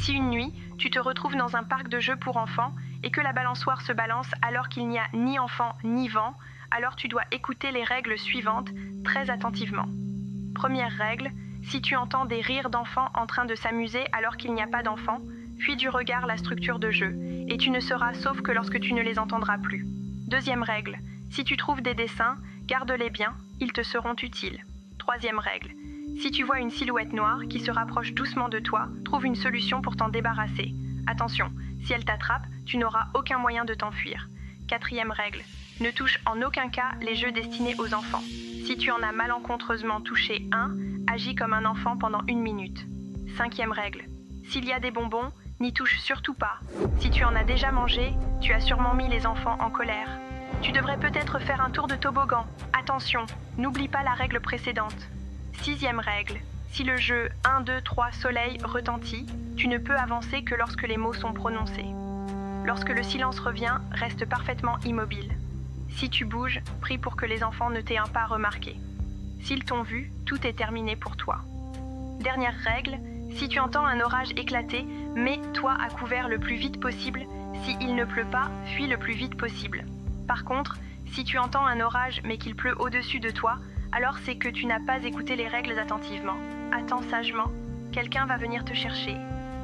Si une nuit, tu te retrouves dans un parc de jeux pour enfants et que la balançoire se balance alors qu'il n'y a ni enfant ni vent, alors tu dois écouter les règles suivantes très attentivement. Première règle, si tu entends des rires d'enfants en train de s'amuser alors qu'il n'y a pas d'enfants, fuis du regard la structure de jeu, et tu ne seras sauf que lorsque tu ne les entendras plus. Deuxième règle, si tu trouves des dessins, garde-les bien, ils te seront utiles. Troisième règle, si tu vois une silhouette noire qui se rapproche doucement de toi, trouve une solution pour t'en débarrasser. Attention, si elle t'attrape, tu n'auras aucun moyen de t'enfuir. Quatrième règle, ne touche en aucun cas les jeux destinés aux enfants. Si tu en as malencontreusement touché un, agis comme un enfant pendant 1 minute. Cinquième règle, s'il y a des bonbons, n'y touche surtout pas. Si tu en as déjà mangé, tu as sûrement mis les enfants en colère. Tu devrais peut-être faire un tour de toboggan. Attention, n'oublie pas la règle précédente. Sixième règle, si le jeu 1, 2, 3 soleil retentit, tu ne peux avancer que lorsque les mots sont prononcés. Lorsque le silence revient, reste parfaitement immobile. Si tu bouges, prie pour que les enfants ne t'aient pas remarqué. S'ils t'ont vu, tout est terminé pour toi. Dernière règle, si tu entends un orage éclater, mets-toi à couvert le plus vite possible. Si il ne pleut pas, fuis le plus vite possible. Par contre, si tu entends un orage mais qu'il pleut au-dessus de toi, alors c'est que tu n'as pas écouté les règles attentivement. Attends sagement, quelqu'un va venir te chercher.